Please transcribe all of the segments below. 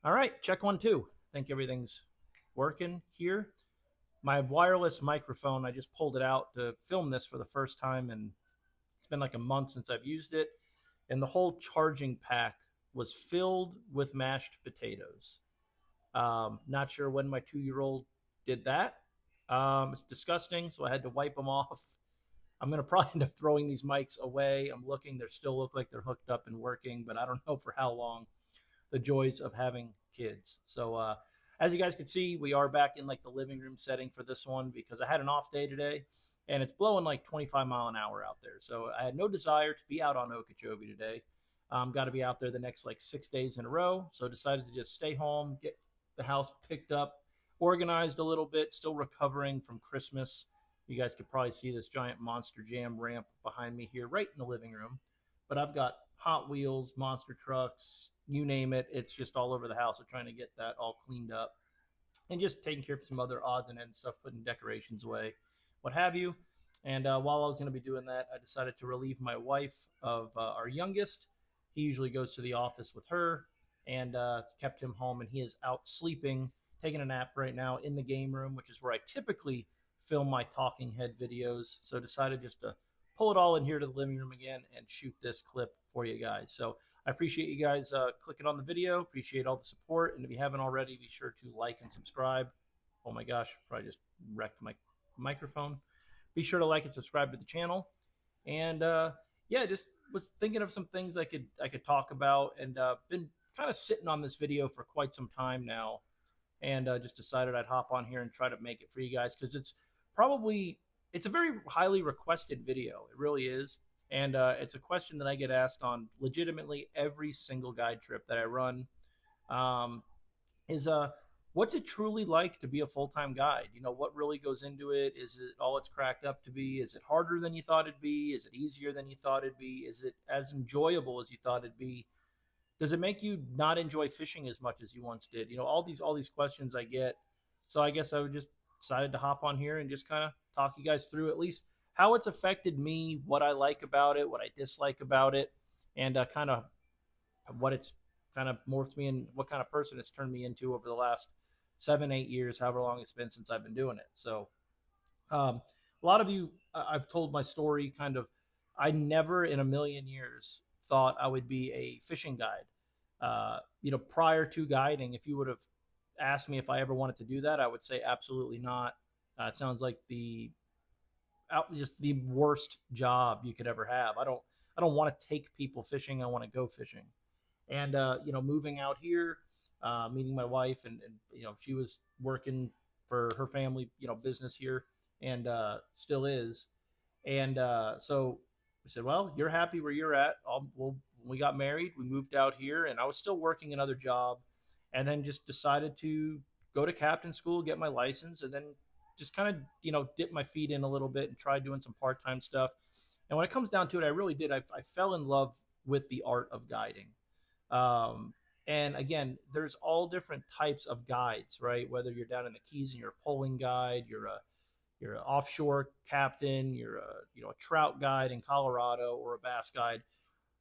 All right, check 1 2. Think everything's working here. My wireless microphone, I just pulled it out to film this for the first time, and it's been like a month since I've used it. And the whole charging pack was filled with mashed potatoes. Not sure when my 2-year-old did that. It's disgusting, so I had to wipe them off. I'm gonna probably end up throwing these mics away. I'm looking; they still look like they're hooked up and working, but I don't know for how long. The joys of having kids. So, as you guys can see, we are back in like the living room setting for this one because I had an off day today, and it's blowing like 25 mile an hour out there. So I had no desire to be out on Okeechobee today. Got to be out there the next like 6 days in a row. So decided to just stay home, get the house picked up, organized a little bit, still recovering from Christmas. You guys could probably see this giant Monster Jam ramp behind me here, right in the living room. But I've got Hot Wheels, monster trucks, you name it. It's just all over the house. So trying to get that all cleaned up and just taking care of some other odds and ends stuff, putting decorations away, what have you. And while I was going to be doing that, I decided to relieve my wife of our youngest. He usually goes to the office with her and kept him home, and he is out sleeping, taking a nap right now in the game room, which is where I typically film my talking head videos. So decided just to pull it all in here to the living room again and shoot this clip for you guys. So I appreciate you guys clicking on the video. Appreciate all the support. And if you haven't already, be sure to like and subscribe. Oh my gosh, probably just wrecked my microphone. Be sure to like and subscribe to the channel. And yeah, just was thinking of some things I could talk about, and been kind of sitting on this video for quite some time now, and just decided I'd hop on here and try to make it for you guys because probably it's a very highly requested video. It really is, and it's a question that I get asked on legitimately every single guide trip that I run. Um, is what's it truly like to be a full-time guide? You know, what really goes into it? Is it all it's cracked up to be? Is it harder than you thought it'd be? Is it easier than you thought it'd be? Is it as enjoyable as you thought it'd be? Does it make you not enjoy fishing as much as you once did? You know, all these questions I get. So I guess I would just decided to hop on here and just kind of talk you guys through at least how it's affected me, what I like about it, what I dislike about it, and kind of what it's kind of morphed me and what kind of person it's turned me into over the last 7 8 years, however long it's been since I've been doing it. So a lot of you, I've told my story kind of. I never in a million years thought I would be a fishing guide. You know, prior to guiding, if you would have asked me if I ever wanted to do that, I would say absolutely not. It sounds like just the worst job you could ever have. I don't want to take people fishing. I want to go fishing. And you know, moving out here, meeting my wife, and you know, she was working for her family, you know, business here, and still is. And so we said, well, you're happy where you're at. Well, when we got married, we moved out here, and I was still working another job, and then just decided to go to captain school, get my license, and then just kind of, you know, dip my feet in a little bit and try doing some part-time stuff. And when it comes down to it, I really did. I fell in love with the art of guiding. Um, and again, there's all different types of guides, right? Whether you're down in the Keys and you're a polling guide, you're an offshore captain, you're a trout guide in Colorado or a bass guide.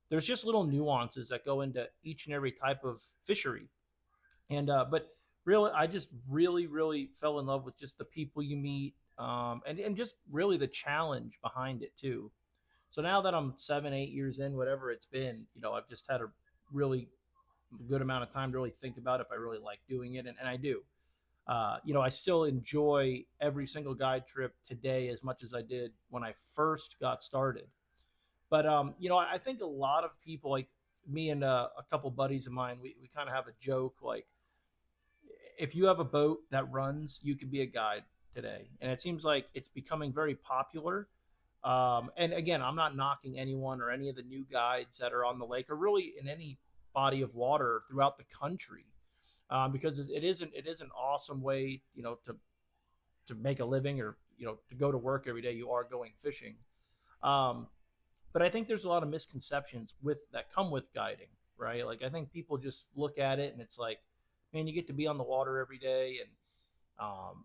There's just little nuances that go into each and every type of fishery. And but really, I just really fell in love with just the people you meet, and just really the challenge behind it too. So now that I'm 7 8 years in, whatever it's been, you know, I've just had a really good amount of time to really think about if I really like doing it, and I do. You know, I still enjoy every single guide trip today as much as I did when I first got started. But you know, I think a lot of people, like me and a couple buddies of mine, we kind of have a joke like, if you have a boat that runs, you can be a guide today, and it seems like it's becoming very popular. And again, I'm not knocking anyone or any of the new guides that are on the lake or really in any body of water throughout the country, because it is an awesome way, you know, to make a living, or you know, to go to work every day. You are going fishing, um, but I think there's a lot of misconceptions with that come with guiding, right? Like I think people just look at it and it's like, man, you get to be on the water every day and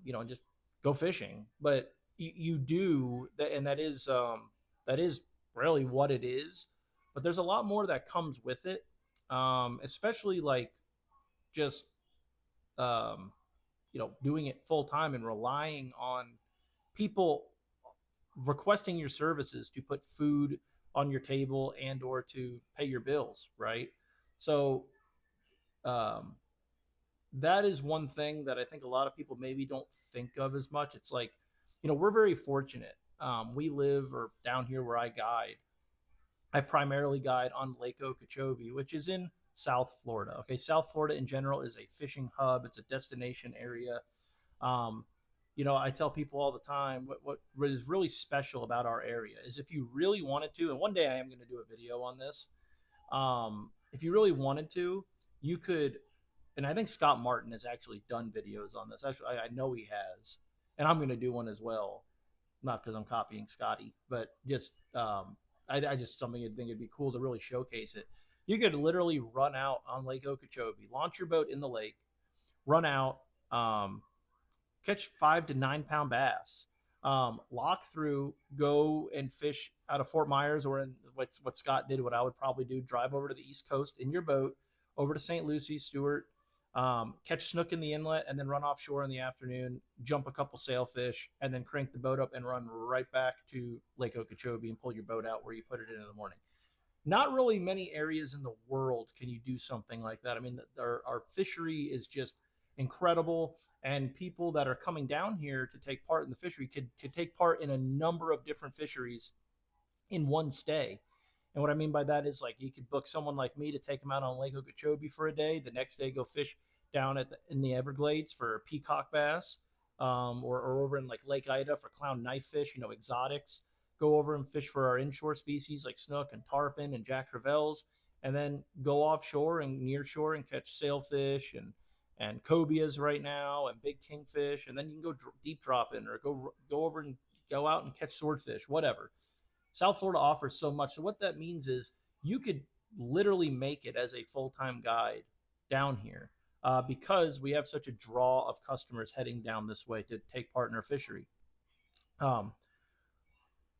you know, and just go fishing, but you do that, and that is really what it is. But there's a lot more that comes with it, especially like just um, doing it full time and relying on people requesting your services to put food on your table and or to pay your bills, right? So um, that is one thing that I think a lot of people maybe don't think of as much. It's like, we're very fortunate. We live or down here where I guide. I primarily guide on Lake Okeechobee, which is in South Florida. Okay, South Florida in general is a fishing hub. It's a destination area. Um, I tell people all the time what is really special about our area is if you really wanted to, and one day I am going to do a video on this. If you really wanted to, you could, and I think Scott Martin has actually done videos on this. Actually, I know he has, and I'm going to do one as well. Not because I'm copying Scotty, but just I just something I think it'd be cool to really showcase it. You could literally run out on Lake Okeechobee, launch your boat in the lake, run out, catch 5 to 9 pound bass, lock through, go and fish out of Fort Myers or in what Scott did, what I would probably do, drive over to the East Coast in your boat, over to St. Lucie, Stewart, catch snook in the inlet, and then run offshore in the afternoon, jump a couple sailfish, and then crank the boat up and run right back to Lake Okeechobee and pull your boat out where you put it in the morning. Not really many areas in the world can you do something like that. I mean, our fishery is just incredible, and people that are coming down here to take part in the fishery could take part in a number of different fisheries in one stay. And what I mean by that is like you could book someone like me to take them out on Lake Okeechobee for a day. The next day, go fish down in the Everglades for peacock bass, or over in like Lake Ida for clown knifefish, exotics. Go over and fish for our inshore species like snook and tarpon and jack crevalles, and then go offshore and near shore and catch sailfish and cobias right now and big kingfish, and then you can go deep dropping or go over and go out and catch swordfish, whatever. South Florida offers so much. So what that means is you could literally make it as a full-time guide down here, because we have such a draw of customers heading down this way to take part in our fishery. Um,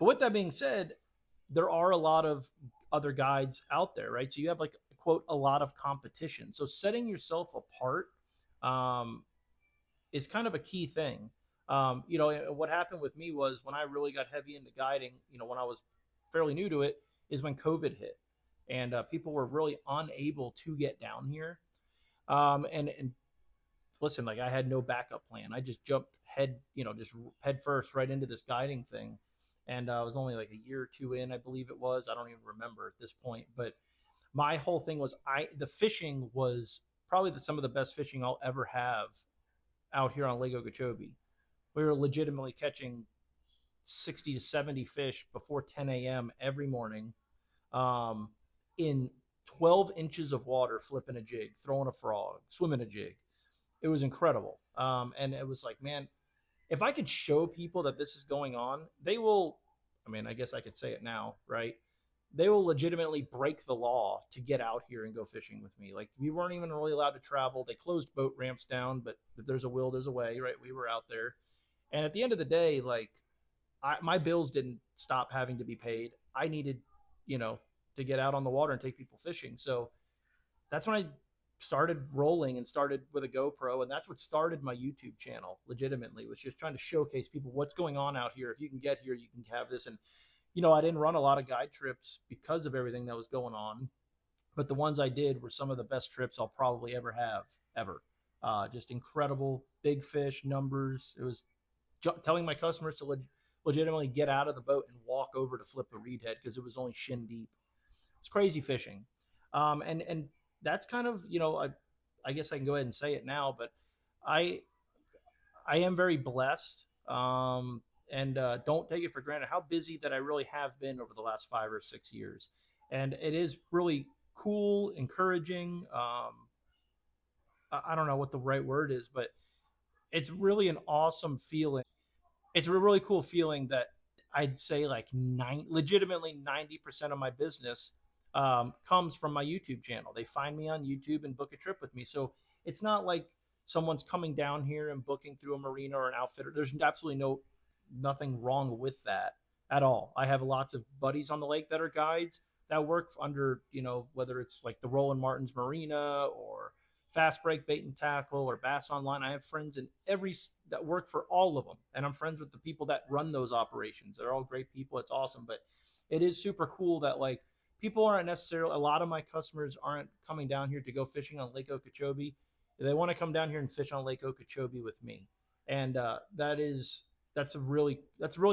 but with that being said, there are a lot of other guides out there, right? So you have like quote a lot of competition. So setting yourself apart um, is kind of a key thing. What happened with me was when I really got heavy into guiding, when I was fairly new to it, is when COVID hit and people were really unable to get down here. And listen, like I had no backup plan. I just jumped just head first right into this guiding thing. And I was only like a year or two in, I believe it was. I don't even remember at this point. But my whole thing was the fishing was probably some of the best fishing I'll ever have out here on Lake Okeechobee. We were legitimately catching 60 to 70 fish before 10 a.m. every morning, in 12 inches of water, flipping a jig, throwing a frog, swimming a jig. It was incredible. And it was like, man, if I could show people that this is going on, they will, I mean, I guess I could say it now, right? They will legitimately break the law to get out here and go fishing with me. Like we weren't even really allowed to travel. They closed boat ramps down, but if there's a will, there's a way, right? We were out there. And at the end of the day, like my bills didn't stop having to be paid. I needed, to get out on the water and take people fishing. So that's when I started rolling and started with a GoPro, and that's what started my YouTube channel. Legitimately, was just trying to showcase people what's going on out here. If you can get here, you can have this. And I didn't run a lot of guide trips because of everything that was going on, but the ones I did were some of the best trips I'll probably ever have ever. Just incredible, big fish numbers. It was telling my customers to legitimately get out of the boat and walk over to flip the reed head because it was only shin deep. It's crazy fishing. And that's kind of, I guess I can go ahead and say it now, but I I am very blessed, and don't take it for granted how busy that I really have been over the last 5 or 6 years. And it is really cool, encouraging. I don't know what the right word is, but it's really an awesome feeling. It's a really cool feeling that I'd say like legitimately 90% of my business comes from my YouTube channel. They find me on YouTube and book a trip with me. So it's not like someone's coming down here and booking through a marina or an outfitter. There's absolutely nothing wrong with that at all. I have lots of buddies on the lake that are guides that work under, whether it's like the Roland Martin's Marina or Fast Break Bait and Tackle or Bass Online. I have friends in every that work for all of them, and I'm friends with the people that run those operations. They're all great people. It's awesome, but it is super cool that like people aren't necessarily. A lot of my customers aren't coming down here to go fishing on Lake Okeechobee. They want to come down here and fish on Lake Okeechobee with me, and that's a really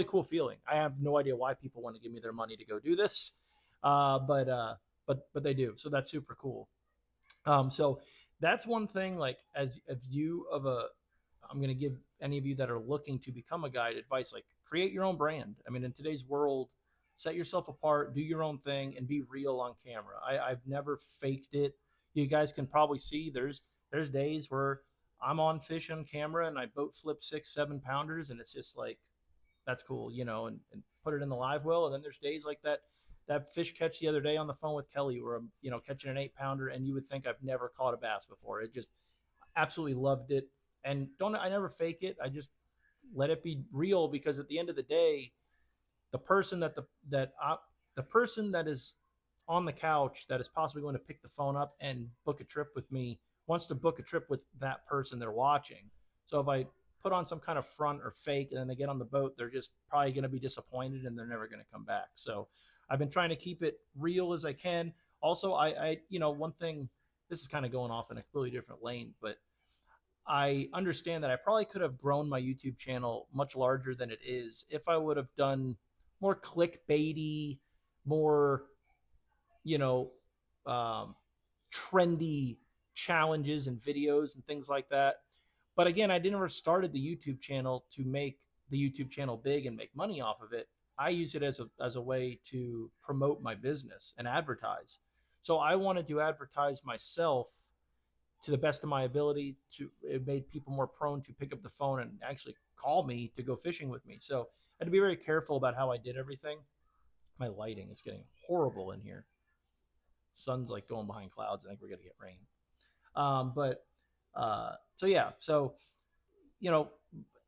cool feeling. I have no idea why people want to give me their money to go do this, but they do. So that's super cool. So that's one thing. Like as a view of a, I'm going to give any of you that are looking to become a guide advice. Like create your own brand. I mean, in today's world, set yourself apart, do your own thing, and be real on camera. I've never faked it. You guys can probably see there's days where I'm on fish on camera and I boat flip 6 7 pounders, and it's just like that's cool, and put it in the live well. And then there's days like that fish catch the other day on the phone with Kelly where I'm, catching an 8 pounder, and you would think I've never caught a bass before. It just absolutely loved it. And I never fake it. I just let it be real, because at the end of the day, the person the person that is on the couch that is possibly going to pick the phone up and book a trip with me wants to book a trip with that person they're watching. So if I put on some kind of front or fake and then they get on the boat, they're just probably going to be disappointed and they're never going to come back. So I've been trying to keep it real as I can. Also, one thing, this is kind of going off in a completely different lane, but I understand that I probably could have grown my YouTube channel much larger than it is if I would have done more clickbaity, more, you know, um, trendy challenges and videos and things like that. But again, I never started the YouTube channel to make the YouTube channel big and make money off of it. I use it as a way to promote my business and advertise. So I wanted to advertise myself to the best of my ability. It made people more prone to pick up the phone and actually call me to go fishing with me. So I had to be very careful about how I did everything. My lighting is getting horrible in here. Sun's like going behind clouds. I think we're gonna get rain. But so yeah, so you know,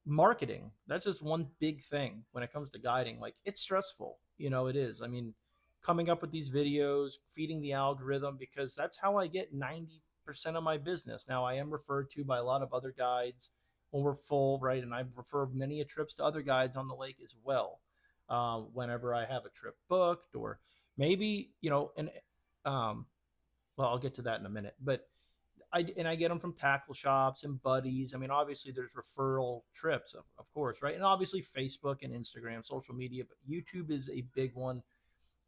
marketing, that's just one big thing when it comes to guiding. Like it's stressful, it is. I mean, coming up with these videos, feeding the algorithm, because that's how I get 90% of my business. Now I am referred to by a lot of other guides when we're full, right? And I've referred many trips to other guides on the lake as well. Whenever I have a trip booked, or maybe, and um, well, I'll get to that in a minute, but I get them from tackle shops and buddies. I mean, obviously there's referral trips, of course, right? And obviously Facebook and Instagram, social media, but YouTube is a big one.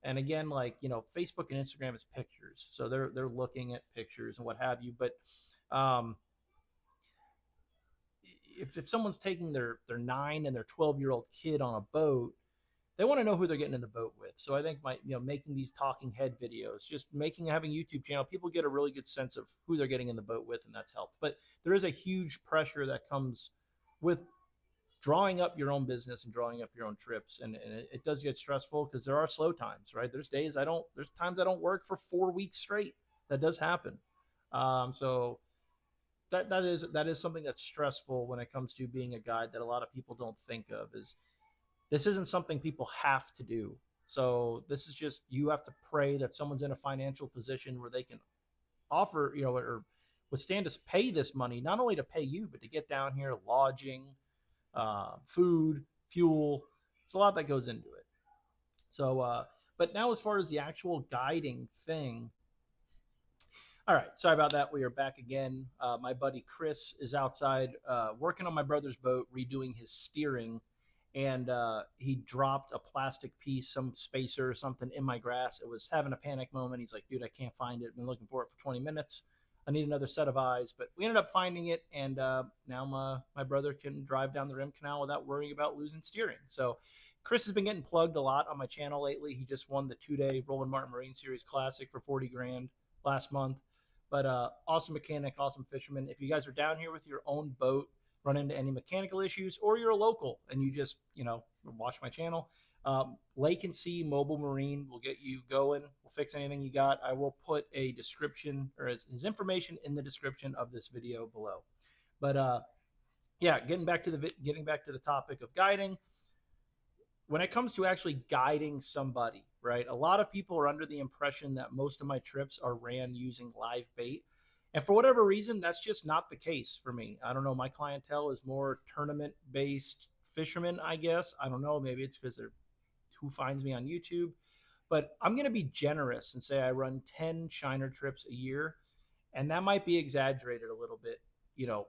And again, like, Facebook and Instagram is pictures, so they're looking at pictures and what have you. But um, if someone's taking their 9 and their 12-year-old kid on a boat, they want to know who they're getting in the boat with. So I think making these talking head videos, just having a YouTube channel, people get a really good sense of who they're getting in the boat with, and that's helped. But there is a huge pressure that comes with drawing up your own business and drawing up your own trips, and it does get stressful because there are slow times, right? There's times I don't work for 4 weeks straight. That does happen. So that is something that's stressful when it comes to being a guide, that a lot of people don't think of. Is this isn't something people have to do. So this is just, you have to pray that someone's in a financial position where they can offer, or withstand us pay this money, not only to pay you, but to get down here, lodging, food, fuel. There's a lot that goes into it. So, but now as far as the actual guiding thing, all right, sorry about that. We are back again. My buddy Chris is outside working on my brother's boat, redoing his steering, and he dropped a plastic piece, some spacer or something, in my grass. It was having a panic moment. He's like, dude, I can't find it. I've been looking for it for 20 minutes. I need another set of eyes. But we ended up finding it, and now my brother can drive down the Rim Canal without worrying about losing steering. So Chris has been getting plugged a lot on my channel lately. He just won the 2-day Roland Martin Marine Series Classic for 40 grand last month. But awesome mechanic, awesome fisherman. If you guys are down here with your own boat, run into any mechanical issues, or you're a local and you just, watch my channel, Lake and Sea Mobile Marine will get you going. We'll fix anything you got. I will put a description, or his information, in the description of this video below. But yeah, getting back to the topic of guiding. When it comes to actually guiding somebody, right? A lot of people are under the impression that most of my trips are ran using live bait. And for whatever reason, that's just not the case for me. I don't know. My clientele is more tournament based fishermen, I guess. I don't know. Maybe it's because they're who finds me on YouTube. But I'm going to be generous and say I run 10 shiner trips a year. And that might be exaggerated a little bit, you know,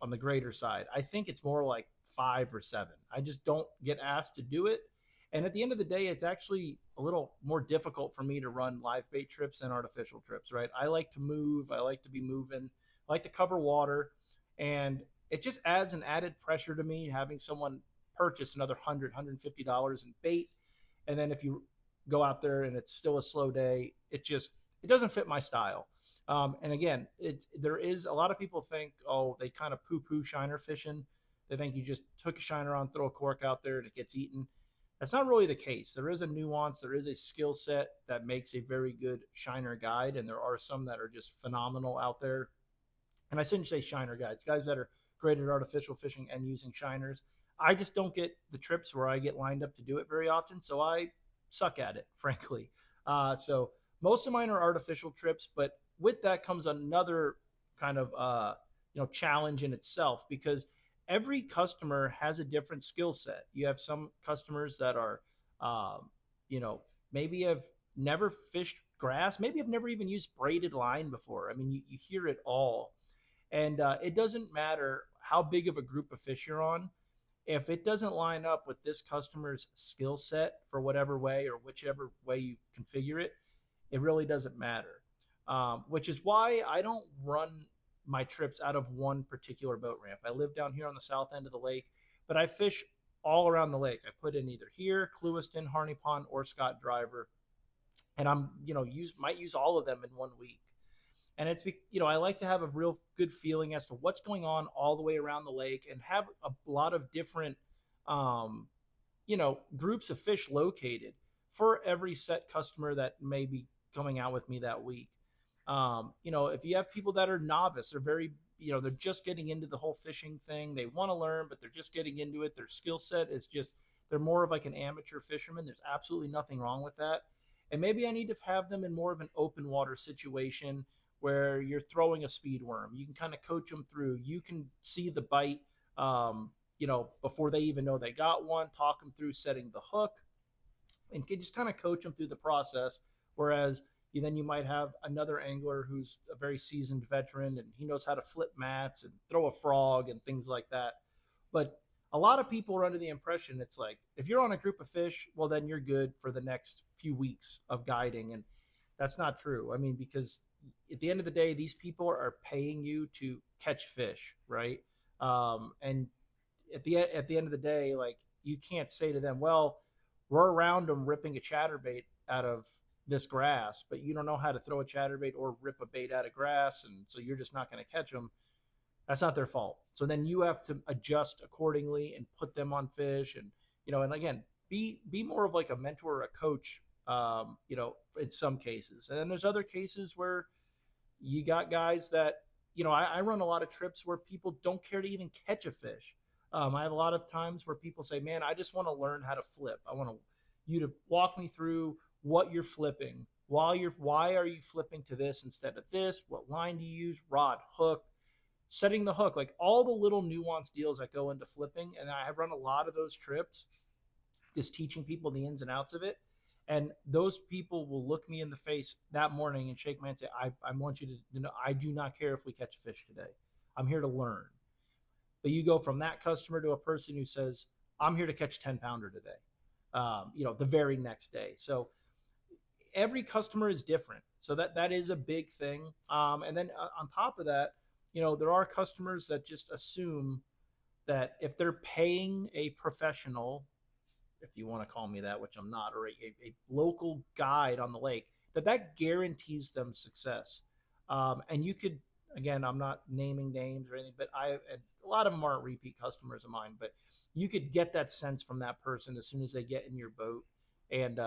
on the greater side. I think it's more like 5 or 7. I just don't get asked to do it. And at the end of the day, it's actually a little more difficult for me to run live bait trips than artificial trips, right? I like to move, I like to be moving, I like to cover water. And it just adds an added pressure to me having someone purchase another $100, $150 in bait. And then if you go out there and it's still a slow day, it doesn't fit my style. And again, there is a lot of people think, oh, they kind of poo poo shiner fishing. They think you just hook a shiner on, throw a cork out there, and it gets eaten. That's not really the case. There is a nuance, there is a skill set that makes a very good shiner guide, and there are some that are just phenomenal out there. And I shouldn't say shiner guides, guys that are great at artificial fishing and using shiners. I just don't get the trips where I get lined up to do it very often, so I suck at it, frankly. So most of mine are artificial trips, but with that comes another kind of challenge in itself because every customer has a different skill set. You have some customers that are, maybe have never fished grass, maybe have never even used braided line before. I mean, you hear it all, and it doesn't matter how big of a group of fish you're on. If it doesn't line up with this customer's skill set for whatever way or whichever way you configure it, it really doesn't matter. Which is why I don't run my trips out of one particular boat ramp. I live down here on the south end of the lake, but I fish all around the lake. I put in either here, Clewiston, Harney Pond, or Scott Driver, and I'm might use all of them in 1 week. And I like to have a real good feeling as to what's going on all the way around the lake and have a lot of different groups of fish located for every set customer that may be coming out with me that week. If you have people that are novice, they're very, they're just getting into the whole fishing thing. They want to learn, but they're just getting into it. Their skill set is just, they're more of like an amateur fisherman. There's absolutely nothing wrong with that. And maybe I need to have them in more of an open water situation where you're throwing a speed worm. You can kind of coach them through. You can see the bite, before they even know they got one, talk them through setting the hook, and can just kind of coach them through the process. Whereas then you might have another angler who's a very seasoned veteran and he knows how to flip mats and throw a frog and things like that. But a lot of people are under the impression it's like, if you're on a group of fish, well, then you're good for the next few weeks of guiding. And that's not true. I mean, because at the end of the day, these people are paying you to catch fish, right? And at the end of the day, like, you can't say to them, well, we're around them ripping a chatterbait out of this grass, but you don't know how to throw a chatterbait or rip a bait out of grass, and so you're just not going to catch them. That's not their fault. So then you have to adjust accordingly and put them on fish, and and again, be more of like a mentor or a coach, in some cases. And then there's other cases where you got guys that I run a lot of trips where people don't care to even catch a fish. I have a lot of times where people say, man, I just want to learn how to flip. I want you to walk me through what you're flipping, why are you flipping to this instead of this, what line do you use, rod, hook, setting the hook, like all the little nuanced deals that go into flipping. And I have run a lot of those trips, just teaching people the ins and outs of it. And those people will look me in the face that morning and shake my hand and say, I want you to know, I do not care if we catch a fish today. I'm here to learn. But you go from that customer to a person who says, I'm here to catch 10-pounder today, the very next day. So every customer is different. So that is a big thing. And then on top of that, there are customers that just assume that if they're paying a professional, if you want to call me that, which I'm not, or a local guide on the lake, that guarantees them success. And you could, again, I'm not naming names or anything, but a lot of them aren't repeat customers of mine, but you could get that sense from that person as soon as they get in your boat. And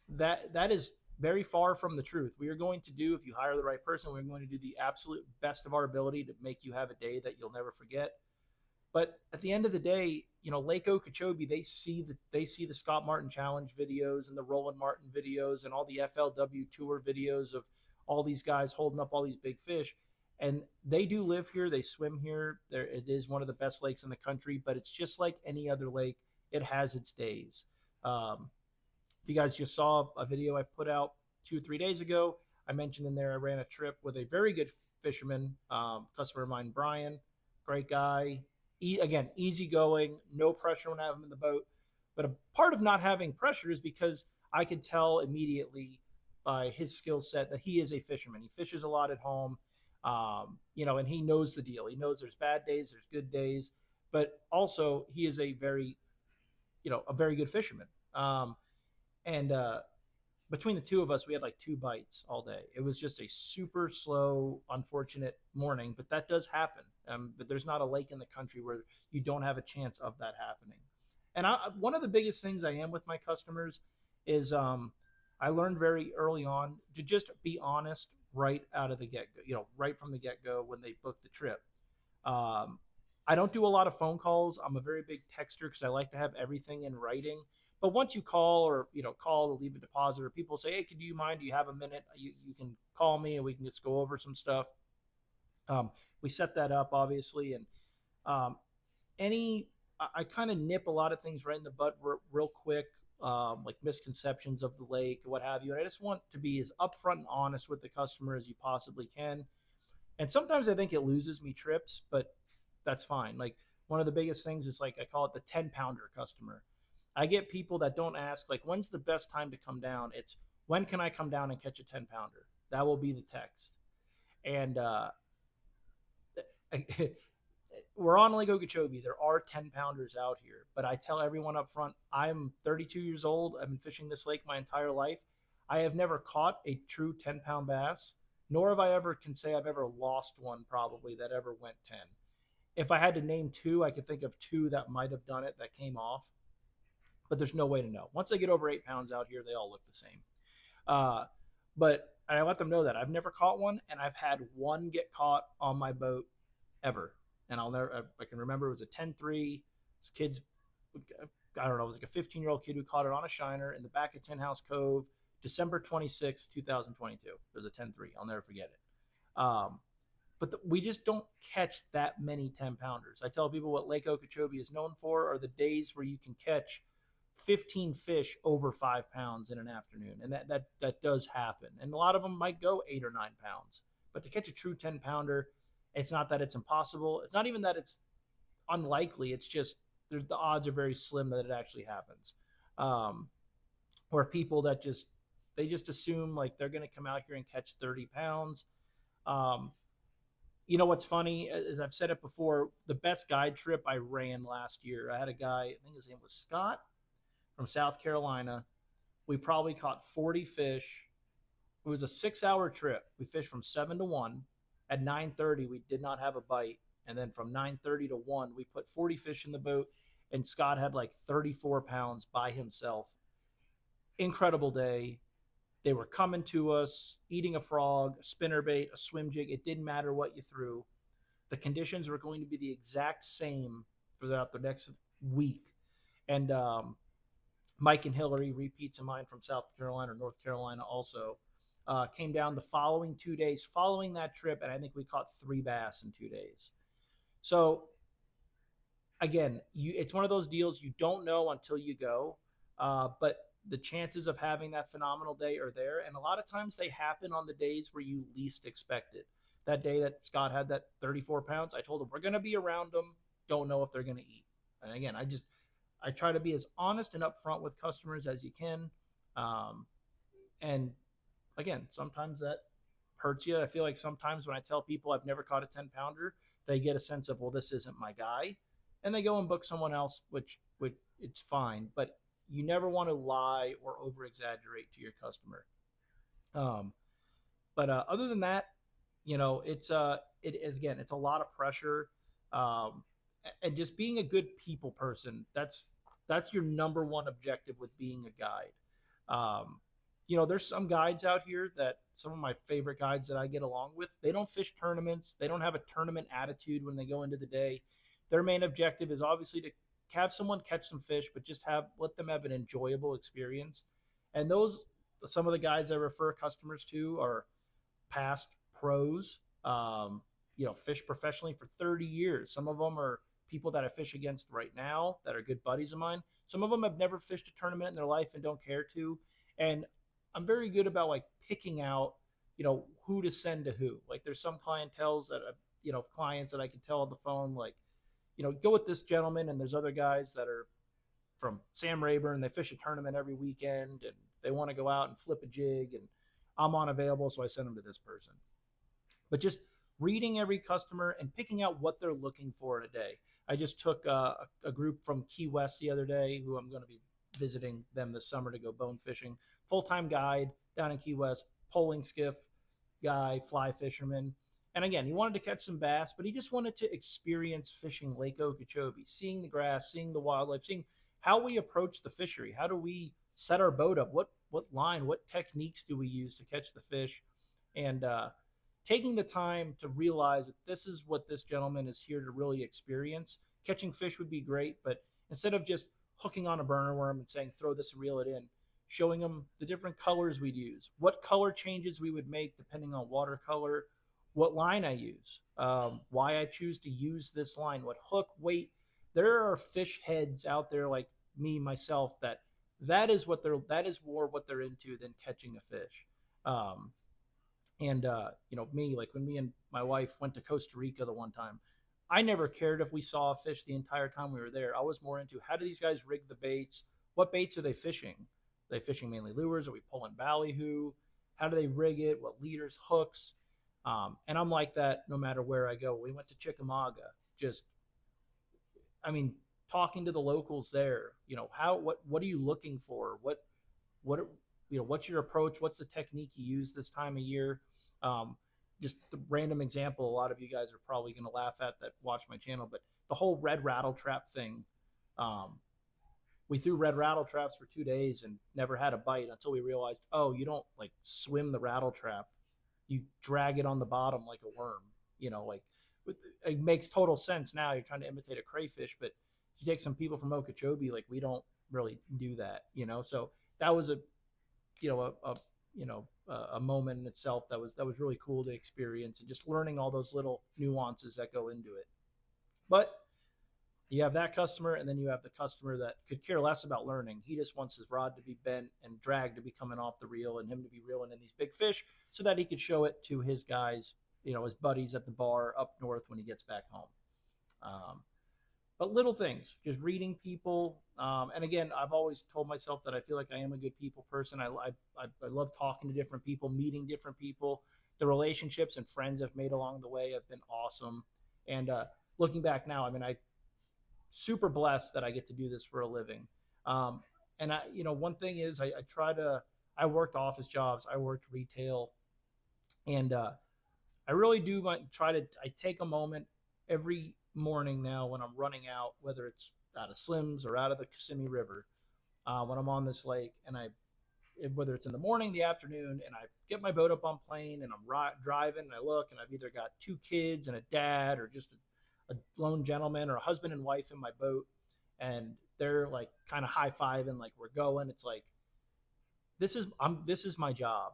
that is very far from the truth. We are going to do, if you hire the right person, we're going to do the absolute best of our ability to make you have a day that you'll never forget. But at the end of the day, Lake Okeechobee, they see the Scott Martin Challenge videos and the Roland Martin videos and all the FLW Tour videos of all these guys holding up all these big fish. And they do live here. They swim here. It is one of the best lakes in the country, but it's just like any other lake. It has its days. Um, you guys just saw a video I put out 2 or 3 days ago. I mentioned in there I ran a trip with a very good fisherman, customer of mine, Brian. Great guy. Again, easygoing, no pressure when I have him in the boat. But a part of not having pressure is because I could tell immediately by his skill set that he is a fisherman. He fishes a lot at home, and he knows the deal. He knows there's bad days, there's good days, but also he is a very good fisherman. And between the two of us, we had like 2 bites all day. It was just a super slow, unfortunate morning, but that does happen. But there's not a lake in the country where you don't have a chance of that happening. And one of the biggest things I am with my customers is I learned very early on to just be honest right out of the get go, right from the get go when they book the trip. Um, I don't do a lot of phone calls. I'm a very big texter because I like to have everything in writing. But once you call or call or leave a deposit, or people say, "Hey, do you mind? Do you have a minute? You can call me and we can just go over some stuff." We set that up obviously, and um, any I kind of nip a lot of things right in the butt real quick, like misconceptions of the lake, what have you. And I just want to be as upfront and honest with the customer as you possibly can. And sometimes I think it loses me trips, but that's fine. Like one of the biggest things is like I call it the 10-pounder customer. I get people that don't ask like when's the best time to come down. It's when can I come down and catch a 10-pounder. That will be the text. And we're on Lake Okeechobee. There are 10-pounders out here, but I tell everyone up front, I'm 32 years old. I've been fishing this lake my entire life. I have never caught a true 10-pound bass, nor have I ever can say I've ever lost one probably that ever went 10. If I had to name two, I could think of two that might have done it that came off, but there's no way to know. Once they get over 8 pounds out here, they all look the same. Uh, but I let them know that I've never caught one, and I've had one get caught on my boat ever. And I can remember it was a 10-3. Kids, I don't know, it was like a 15-year-old kid who caught it on a shiner in the back of Tin House Cove, December 26, 2022. It was a 10-3. I'll never forget it. But we just don't catch that many 10-pounders. I tell people what Lake Okeechobee is known for are the days where you can catch 15 fish over 5 pounds in an afternoon. And that does happen. And a lot of them might go 8 or 9 pounds. But to catch a true 10-pounder, it's not that it's impossible. It's not even that it's unlikely. It's just the odds are very slim that it actually happens. Or people that they just assume like they're going to come out here and catch 30 pounds. Um, what's funny is I've said it before. The best guide trip I ran last year, I had a guy. I think his name was Scott from South Carolina. We probably caught 40 fish. It was a 6-hour trip. We fished from 7 to 1. At 9:30, we did not have a bite, and then from 9:30 to 1, we put 40 fish in the boat, and Scott had like 34 pounds by himself. Incredible day. They were coming to us, eating a frog, a spinnerbait, a swim jig. It didn't matter what you threw. The conditions were going to be the exact same throughout the next week. And Mike and Hillary, repeats of mine from South Carolina or North Carolina also, came down the following 2 days following that trip, and I think we caught 3 bass in 2 days. So again, it's one of those deals you don't know until you go, but the chances of having that phenomenal day are there, and a lot of times they happen on the days where you least expect it. That day that Scott had that 34 pounds, I told him we're going to be around them. Don't know if they're going to eat. And again, I try to be as honest and upfront with customers as you can. And again, sometimes that hurts you. I feel like sometimes when I tell people I've never caught a 10-pounder, they get a sense of, well, this isn't my guy. And they go and book someone else, which it's fine. But you never want to lie or over exaggerate to your customer. But other than that, it's a lot of pressure. And just being a good people person, that's your number one objective with being a guide. There's some guides out here that some of my favorite guides that I get along with, they don't fish tournaments. They don't have a tournament attitude when they go into the day. Their main objective is obviously to have someone catch some fish, but just let them have an enjoyable experience. And some of the guides I refer customers to are past pros. um, fish professionally for 30 years. Some of them are people that I fish against right now that are good buddies of mine. Some of them have never fished a tournament in their life and don't care to. And I'm very good about like picking out, who to send to who. Like there's some clientels that, clients that I can tell on the phone, like, go with this gentleman. And there's other guys that are from Sam Rayburn. They fish a tournament every weekend and they want to go out and flip a jig, and I'm unavailable. So I send them to this person. But just reading every customer and picking out what they're looking for in a day. I just took a group from Key West the other day who I'm going to be visiting them this summer to go bone fishing. Full time guide down in Key West, poling skiff guy, fly fisherman. And again, he wanted to catch some bass, but he just wanted to experience fishing Lake Okeechobee, seeing the grass, seeing the wildlife, seeing how we approach the fishery. How do we set our boat up? What line, what techniques do we use to catch the fish? And taking the time to realize that this is what this gentleman is here to really experience. Catching fish would be great, but instead of just hooking on a burner worm and saying, throw this and reel it in, showing them the different colors we'd use, what color changes we would make depending on watercolor, what line I use, why I choose to use this line, what hook, weight. There are fish heads out there like me, myself, that is more what they're into than catching a fish. And me, like when me and my wife went to Costa Rica the one time, I never cared if we saw a fish the entire time we were there. I was more into, how do these guys rig the baits? What baits are they fishing? Are they fishing mainly lures? Are we pulling ballyhoo? How do they rig it? What leaders, hooks? And I'm like that no matter where I go. We went to Chickamauga. Just, I mean, talking to the locals there. What are you looking for? What what's your approach? What's the technique you use this time of year? Just the random example, a lot of you guys are probably going to laugh at that watch my channel, but the whole red rattle trap thing. We threw red rattle traps for 2 days and never had a bite until we realized, oh, you don't like swim the rattle trap, you drag it on the bottom like a worm. Like it makes total sense now. You're trying to imitate a crayfish, but you take some people from Okeechobee, like we don't really do that. So that was a moment in itself that was really cool to experience, and just learning all those little nuances that go into it. But you have that customer, and then you have the customer that could care less about learning. He just wants his rod to be bent and drag to be coming off the reel, and him to be reeling in these big fish so that he could show it to his guys, his buddies at the bar up north when he gets back home. But little things, just reading people. And again, I've always told myself that I feel like I am a good people person. I love talking to different people, meeting different people. The relationships and friends I've made along the way have been awesome. And looking back now, I mean, I super blessed that I get to do this for a living. And one thing is I worked office jobs, I worked retail, and I really do I take a moment every morning now when I'm running out, whether it's out of Slims or out of the Kissimmee River, when I'm on this lake, and whether it's in the morning, the afternoon, and I get my boat up on plane and I'm driving and I look, and I've either got 2 kids and a dad, or just a lone gentleman or a husband and wife in my boat, and they're like kind of high-fiving like we're going. It's like, this is my job.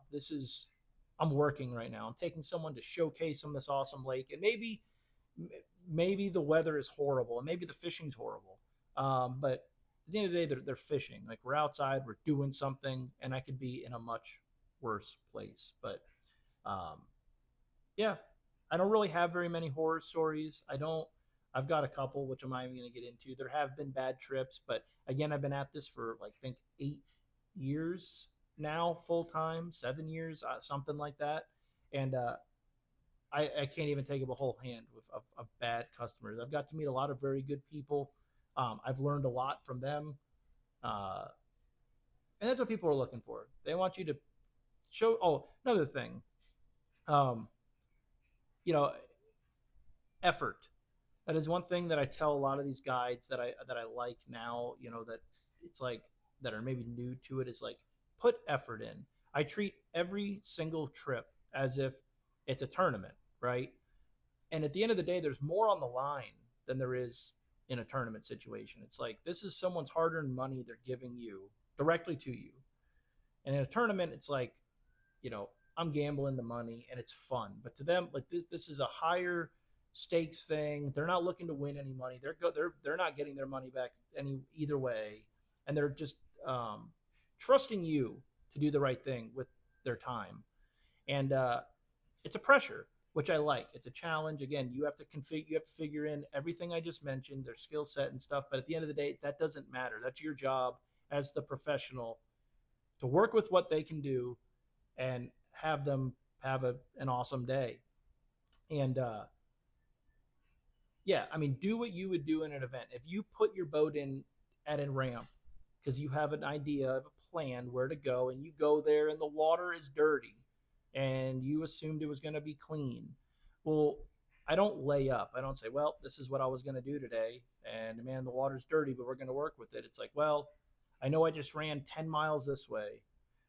I'm working right now. I'm taking someone to showcase them this awesome lake, and maybe the weather is horrible and maybe the fishing's horrible. But at the end of the day, they're fishing. Like, we're outside, we're doing something, and I could be in a much worse place. But yeah, I don't really have very many horror stories. I've got a couple, which I'm not even going to get into. There have been bad trips, but again, I've been at this for like, I think 8 years now, full time, 7 years, something like that. And I can't even take up a whole hand of bad customers. I've got to meet a lot of very good people. I've learned a lot from them. And that's what people are looking for. They want you to show. Oh, another thing, um, effort. That is one thing that I tell a lot of these guides that I like now. That it's like, that are maybe new to it, is like, put effort in. I treat every single trip as if it's a tournament, right? And at the end of the day, there's more on the line than there is in a tournament situation. It's like, this is someone's hard-earned money they're giving you directly to you. And in a tournament, it's like, I'm gambling the money and it's fun. But to them, like this is a higher stakes thing. They're not looking to win any money. They're not getting their money back any either way, and they're just um, trusting you to do the right thing with their time. And it's a pressure, which I like. It's a challenge. Again, you have to configure, you have to figure in everything I just mentioned, their skill set and stuff. But at the end of the day, that doesn't matter. That's your job as the professional to work with what they can do and have them have an awesome day. And yeah, I mean, do what you would do in an event. If you put your boat in at a ramp because you have an idea of a plan where to go, and you go there and the water is dirty and you assumed it was going to be clean. Well, I don't lay up. I don't say, well, this is what I was going to do today. And man, the water's dirty, but we're going to work with it. It's like, well, I know I just ran 10 miles this way,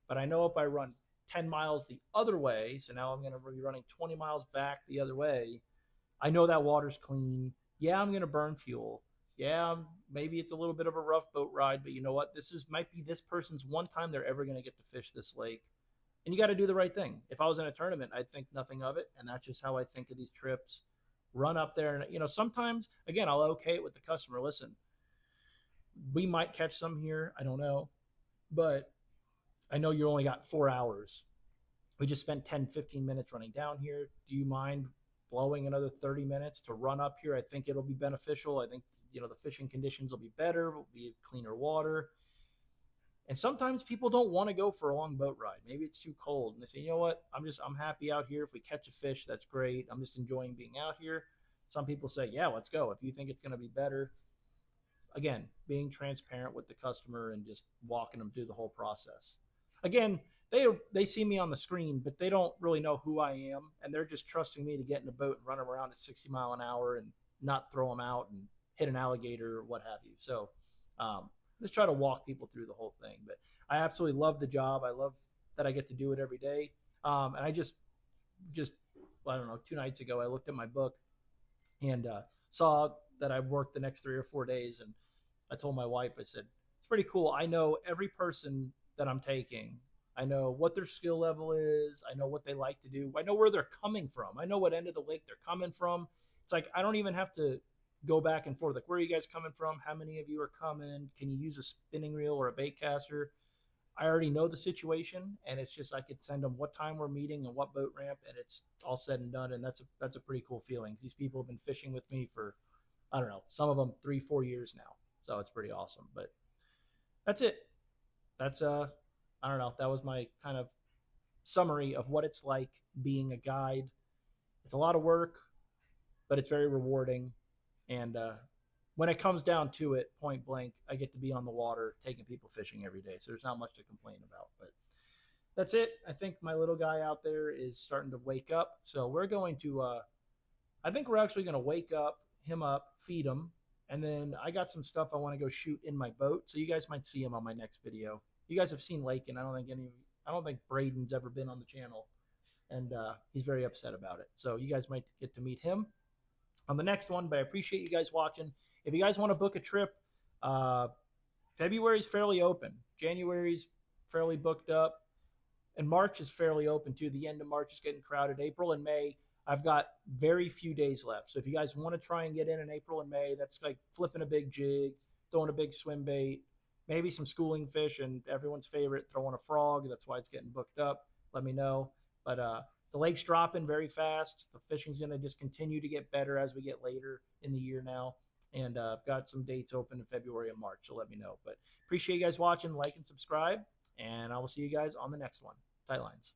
but I know if I run 10 miles the other way, so now I'm going to be running 20 miles back the other way, I know that water's clean. Yeah, I'm going to burn fuel. Yeah, maybe it's a little bit of a rough boat ride, but you know what? This is might be this person's one time they're ever going to get to fish this lake. And you got to do the right thing. If I was in a tournament, I'd think nothing of it, and that's just how I think of these trips. Run up there, and sometimes again, I'll okay it with the customer. Listen, we might catch some here. I don't know, but I know you only got 4 hours. We just spent 10, 15 minutes running down here. Do you mind blowing another 30 minutes to run up here? I think it'll be beneficial. I think, the fishing conditions will be better, will be cleaner water. And sometimes people don't want to go for a long boat ride. Maybe it's too cold. And they say, you know what? I'm happy out here. If we catch a fish, that's great. I'm just enjoying being out here. Some people say, yeah, let's go. If you think it's going to be better, again, being transparent with the customer and just walking them through the whole process. Again, they see me on the screen, but they don't really know who I am, and they're just trusting me to get in a boat and run them around at 60 mile an hour and not throw them out and hit an alligator or what have you. So just try to walk people through the whole thing. But I absolutely love the job. I love that I get to do it every day. And I just I don't know, 2 nights ago I looked at my book and saw that I worked the next 3 or 4 days, and I told my wife, I said, it's pretty cool. I know every person that I'm taking. I know what their skill level is. I know what they like to do. I know where they're coming from. I know what end of the lake they're coming from. It's like I don't even have to go back and forth. Like, where are you guys coming from? How many of you are coming? Can you use a spinning reel or a bait caster? I already know the situation, and it's just I could send them what time we're meeting and what boat ramp, and it's all said and done. And that's a pretty cool feeling. These people have been fishing with me for, I don't know, some of them 3-4 years now, so it's pretty awesome. But that's it. That's I don't know. That was my kind of summary of what it's like being a guide. It's a lot of work, but it's very rewarding. And when it comes down to it, point blank, I get to be on the water taking people fishing every day. So there's not much to complain about. But that's it. I think my little guy out there is starting to wake up. So we're going to, I think we're actually going to wake him up, feed him. And then I got some stuff I want to go shoot in my boat. So you guys might see him on my next video. You guys have seen Lake, and I don't think Braden's ever been on the channel, and he's very upset about it. So you guys might get to meet him on the next one. But I appreciate you guys watching. If you guys want to book a trip, February's fairly open. January's fairly booked up, and March is fairly open too. The end of March is getting crowded. April and May, I've got very few days left. So if you guys want to try and get in April and May, that's like flipping a big jig, throwing a big swim bait, maybe some schooling fish, and everyone's favorite, throwing a frog. That's why it's getting booked up. Let me know. But the lake's dropping very fast. The fishing's going to just continue to get better as we get later in the year now. And I've got some dates open in February and March, so let me know. But appreciate you guys watching. Like and subscribe, and I will see you guys on the next one. Tight lines.